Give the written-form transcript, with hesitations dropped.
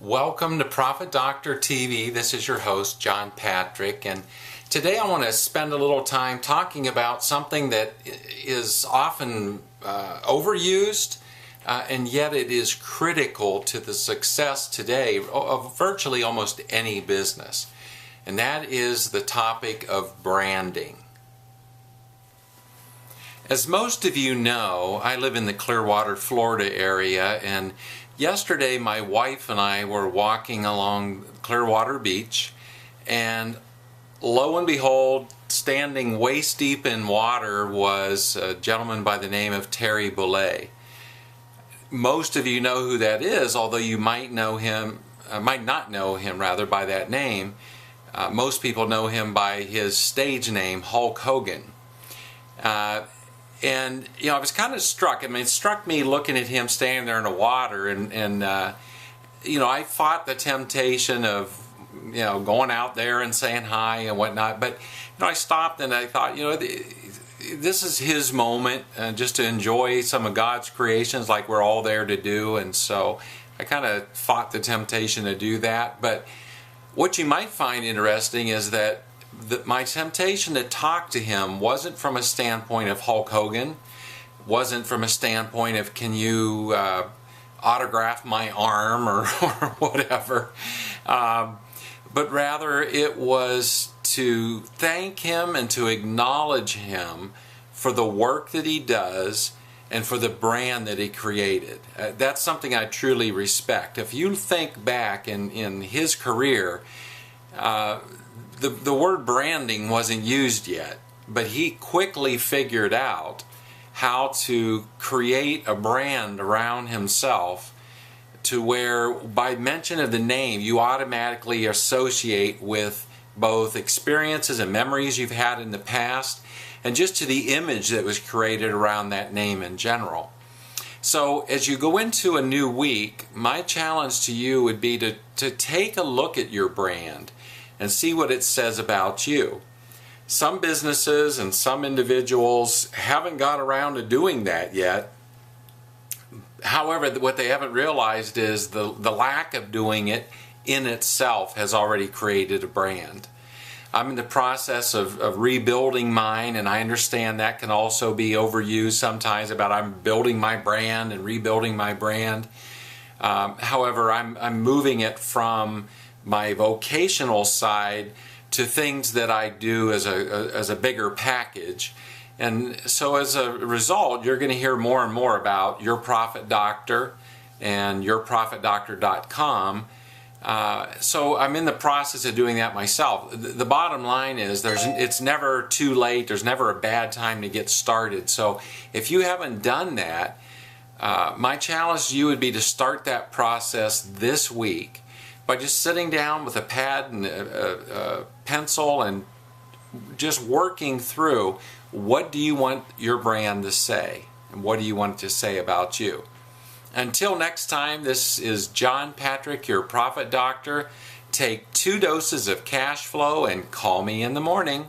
Welcome to Prophet Doctor TV. This is your host, John Patrick, and today I want to spend a little time talking about something that is often overused, and yet it is critical to the success today of virtually almost any business, and that is the topic of branding. As most of you know, I live in the Clearwater, Florida area, and yesterday my wife and I were walking along Clearwater Beach, and lo and behold, standing waist deep in water was a gentleman by the name of Terry Bollea. Most of you know who that is, although you might not know him rather by that name. Most people know him by his stage name, Hulk Hogan. And, you know, I was kind of struck. I mean, it struck me looking at him standing there in the water, and you know, I fought the temptation of, you know, going out there and saying hi and whatnot. But, you know, I stopped and I thought, you know, this is his moment just to enjoy some of God's creations like we're all there to do. And so I kind of fought the temptation to do that. But what you might find interesting is that my temptation to talk to him wasn't from a standpoint of Hulk Hogan, wasn't from a standpoint of can you autograph my arm or whatever, but rather it was to thank him and to acknowledge him for the work that he does and for the brand that he created. That's something I truly respect. If you think back in his career, the word branding wasn't used yet, but he quickly figured out how to create a brand around himself to where by mention of the name you automatically associate with both experiences and memories you've had in the past and just to the image that was created around that name in general. So as you go into a new week, my challenge to you would be to take a look at your brand and see what it says about you. Some businesses and some individuals haven't got around to doing that yet. However, what they haven't realized is the lack of doing it in itself has already created a brand. I'm in the process of rebuilding mine, and I understand that can also be overused sometimes about I'm building my brand and rebuilding my brand. However, I'm moving it from my vocational side to things that I do as a bigger package. And so as a result, you're going to hear more and more about Your Prophet Doctor and yourprophetdoctor.com. So I'm in the process of doing that myself. The bottom line is it's never too late. There's never a bad time to get started. So if you haven't done that, my challenge to you would be to start that process this week by just sitting down with a pad and a pencil and just working through what do you want your brand to say and what do you want it to say about you. Until next time, this is John Patrick, your Prophet Doctor. Take 2 doses of cash flow and call me in the morning.